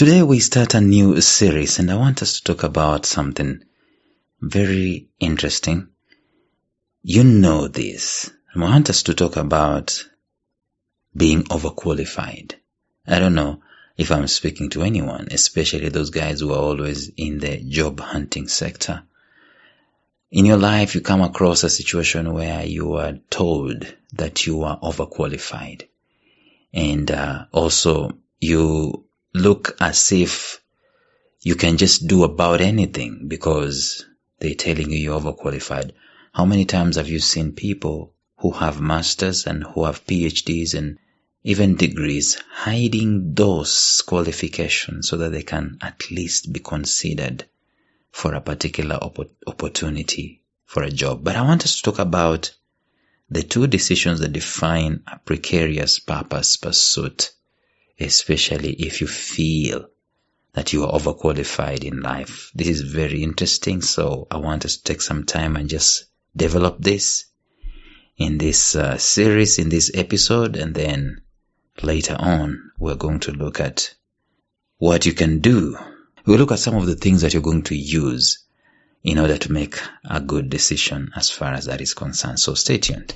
Today we start a new series and I want us to talk about something very interesting. You know this. I want us to talk about being overqualified. I don't know if I'm speaking to anyone, especially those guys who are always in the job hunting sector. In your life, you come across a situation where you are told that you are overqualified. And also you look as if you can just do about anything because they're telling you you're overqualified. How many times have you seen people who have masters and who have PhDs and even degrees hiding those qualifications so that they can at least be considered for a particular opportunity for a job? But I want us to talk about the two decisions that define a precarious purpose pursuit, especially if you feel that you are overqualified in life. This is very interesting, so I want us to take some time and just develop this in this series, in this episode, and then later on we're going to look at what you can do. We'll look at some of the things that you're going to use in order to make a good decision as far as that is concerned. So stay tuned.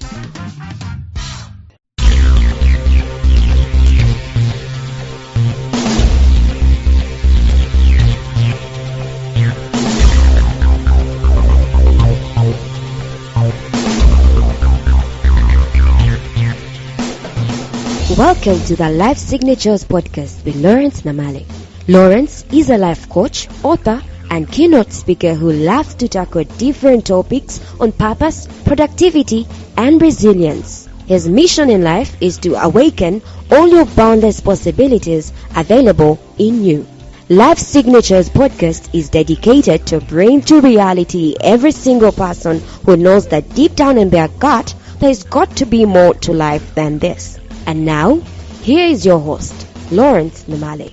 Welcome to the Life Signatures podcast with Lawrence Namale. Lawrence is a life coach, author, and keynote speaker who loves to tackle different topics on purpose, productivity, and resilience. His mission in life is to awaken all your boundless possibilities available in you. Life Signatures podcast is dedicated to bring to reality every single person who knows that deep down in their gut, there's got to be more to life than this. And now, here is your host, Lawrence Namale.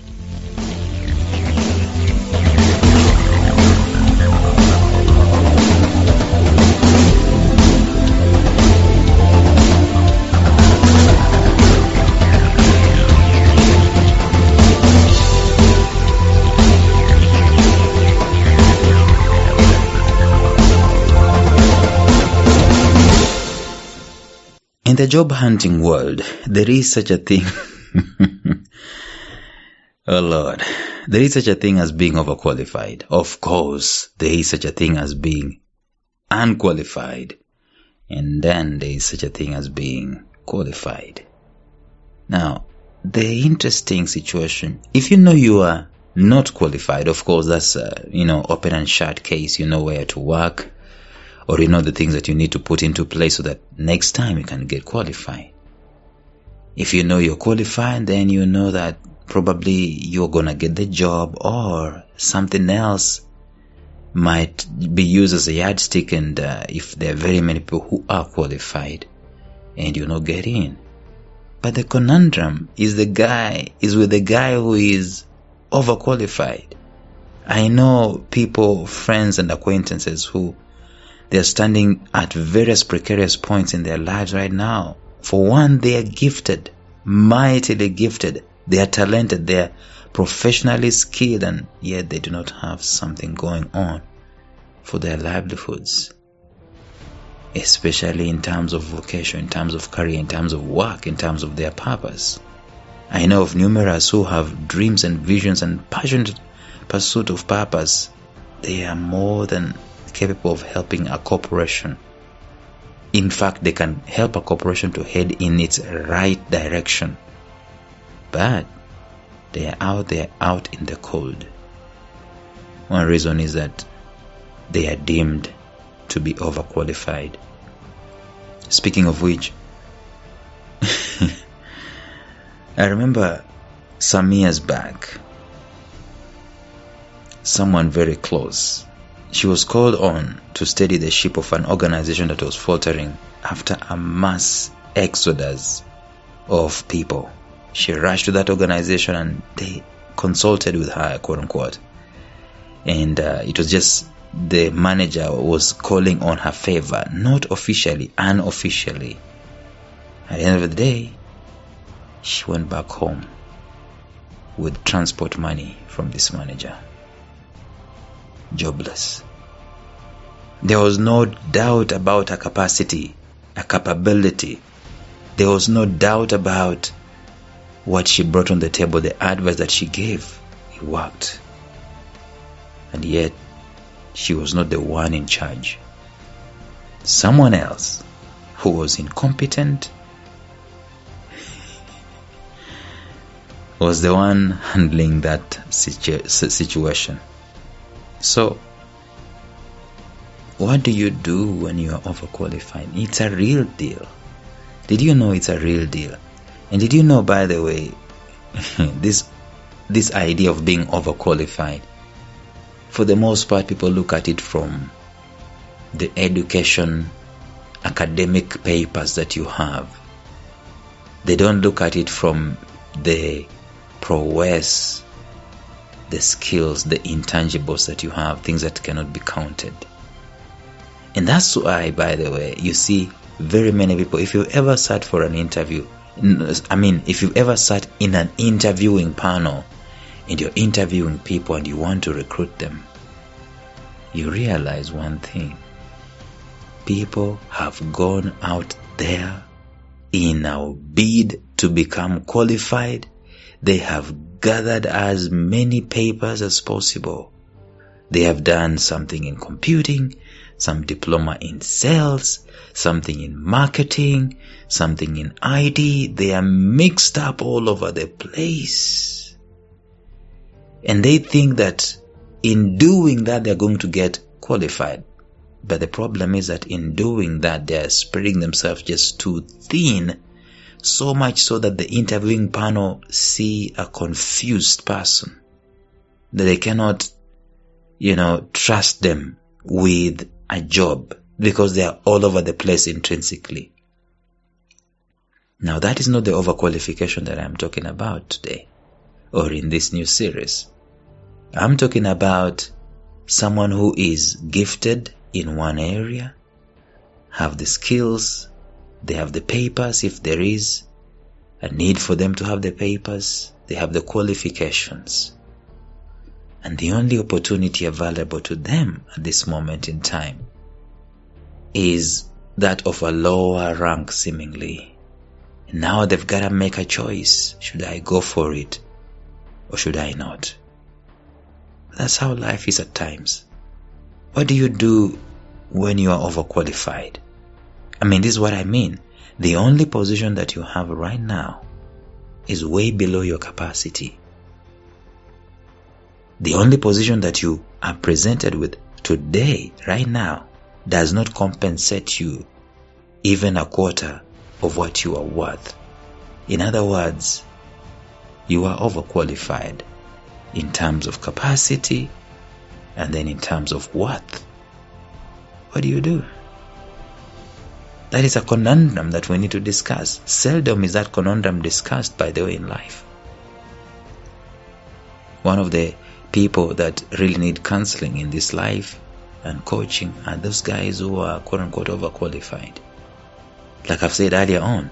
In the job hunting world, there is such a thing. Oh Lord, there is such a thing as being overqualified. Of course, there is such a thing as being unqualified. And then there is such a thing as being qualified. Now, the interesting situation, if you know you are not qualified, of course, that's open and shut case. You know where to work, or you know the things that you need to put into place so that next time you can get qualified. If you know you're qualified, then you know that probably you're gonna get the job, or something else might be used as a yardstick, and if there are very many people who are qualified and you not get in. But the conundrum is with the guy who is overqualified. I know people, friends and acquaintances who they're standing at various precarious points in their lives right now. For one, they are gifted, mightily gifted. They are talented, they are professionally skilled, and yet they do not have something going on for their livelihoods. Especially in terms of vocation, in terms of career, in terms of work, in terms of their purpose. I know of numerous who have dreams and visions and passionate pursuit of purpose. They are more than capable of helping a corporation. In fact, they can help a corporation to head in its right direction. But they are out there, out in the cold. One reason is that they are deemed to be overqualified. Speaking of which, I remember some years back, someone very close, she was called on to steady the ship of an organization that was faltering after a mass exodus of people. She rushed to that organization and they consulted with her, quote unquote. And it was just the manager was calling on her favor, not officially, unofficially. At the end of the day, she went back home. with transport money from this manager. Jobless. There was no doubt about her capacity, her capability. There was no doubt about what she brought on the table, the advice that she gave. It worked. And yet, she was not the one in charge. Someone else who was incompetent was the one handling that situation. So, what do you do when you are overqualified? It's a real deal. Did you know it's a real deal? And did you know, by the way, this idea of being overqualified, for the most part, people look at it from the education, academic papers that you have. They don't look at it from the prowess, the skills, the intangibles that you have, things that cannot be counted. And that's why, by the way, you see very many people, if you ever sat for an interview, if you ever sat in an interviewing panel and you're interviewing people and you want to recruit them, you realize one thing. People have gone out there in a bid to become qualified. They have gathered as many papers as possible. They have done something in computing, some diploma in sales, something in marketing, something in IT. They are mixed up all over the place. And they think that in doing that, they're going to get qualified. But the problem is that in doing that, they're spreading themselves just too thin, so much so that the interviewing panel see a confused person, that they cannot, trust them with a job because they are all over the place intrinsically. Now, that is not the overqualification that I'm talking about today or in this new series. I'm talking about someone who is gifted in one area, have the skills, they have the papers if there is a need for them to have the papers, they have the qualifications. And the only opportunity available to them at this moment in time is that of a lower rank seemingly. And now they've got to make a choice. Should I go for it or should I not? That's how life is at times. What do you do when you are overqualified? This is what I mean. The only position that you have right now is way below your capacity. The only position that you are presented with today, right now, does not compensate you even a quarter of what you are worth. In other words, you are overqualified in terms of capacity and then in terms of worth. What do you do? That is a conundrum that we need to discuss. Seldom is that conundrum discussed, by the way, in life. One of the people that really need counseling in this life and coaching are those guys who are quote-unquote overqualified. Like I've said earlier on,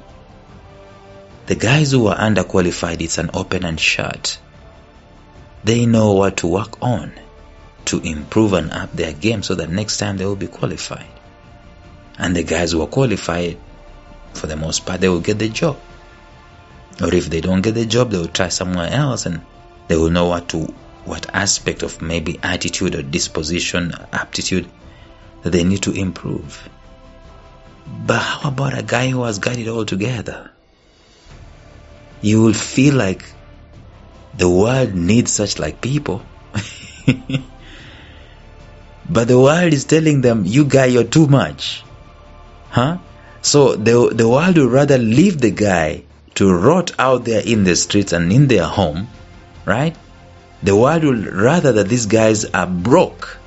the guys who are underqualified, it's an open and shut. They know what to work on to improve and up their game so that next time they will be qualified. And the guys who are qualified, for the most part, they will get the job. Or if they don't get the job, they will try somewhere else and they will know what aspect of maybe attitude or disposition, aptitude that they need to improve. But how about a guy who has got it all together? You will feel like the world needs such like people. But the world is telling them, you guy, you're too much. So the world would rather leave the guy to rot out there in the streets and in their home, right? The world would rather that these guys are broke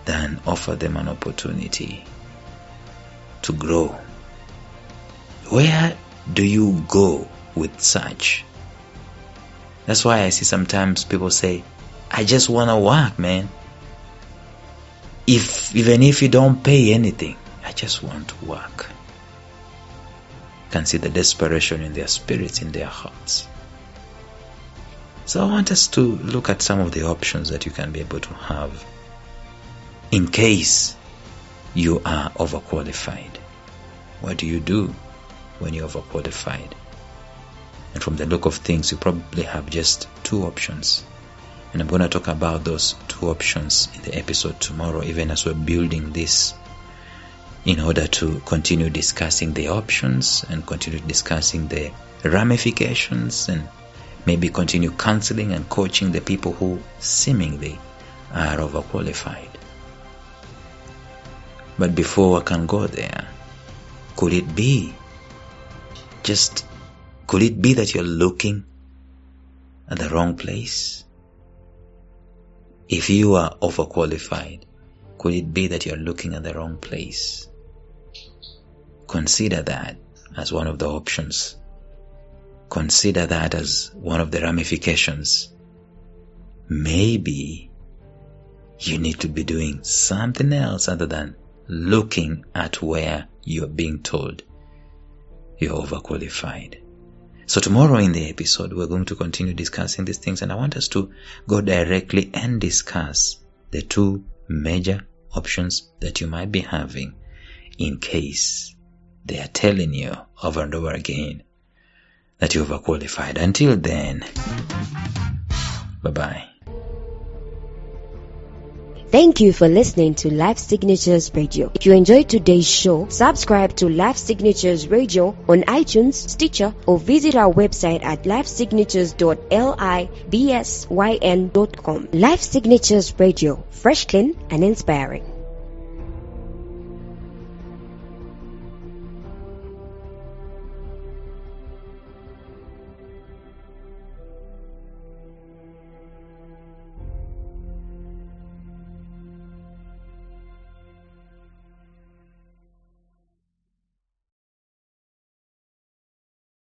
than offer them an opportunity to grow. Where do you go with such? That's why I see sometimes people say, I just want to work, man. Even if you don't pay anything, I just want to work. You can see the desperation in their spirits, in their hearts. So I want us to look at some of the options that you can be able to have in case you are overqualified. What do you do when you're overqualified? And from the look of things, you probably have just two options. And I'm going to talk about those two options in the episode tomorrow, even as we're building this, in order to continue discussing the options and continue discussing the ramifications, and maybe continue counseling and coaching the people who seemingly are overqualified. But before I can go there, could it be that you're looking at the wrong place? If you are overqualified, could it be that you're looking at the wrong place? Consider that as one of the options. Consider that as one of the ramifications. Maybe you need to be doing something else other than looking at where you're being told you're overqualified. So tomorrow in the episode, we're going to continue discussing these things, and I want us to go directly and discuss the two major options that you might be having in case they are telling you over and over again that you're overqualified. Until then, bye-bye. Thank you for listening to Life Signatures Radio. If you enjoyed today's show, subscribe to Life Signatures Radio on iTunes, Stitcher, or visit our website at lifesignatures.libsyn.com. Life Signatures Radio, fresh, clean, and inspiring.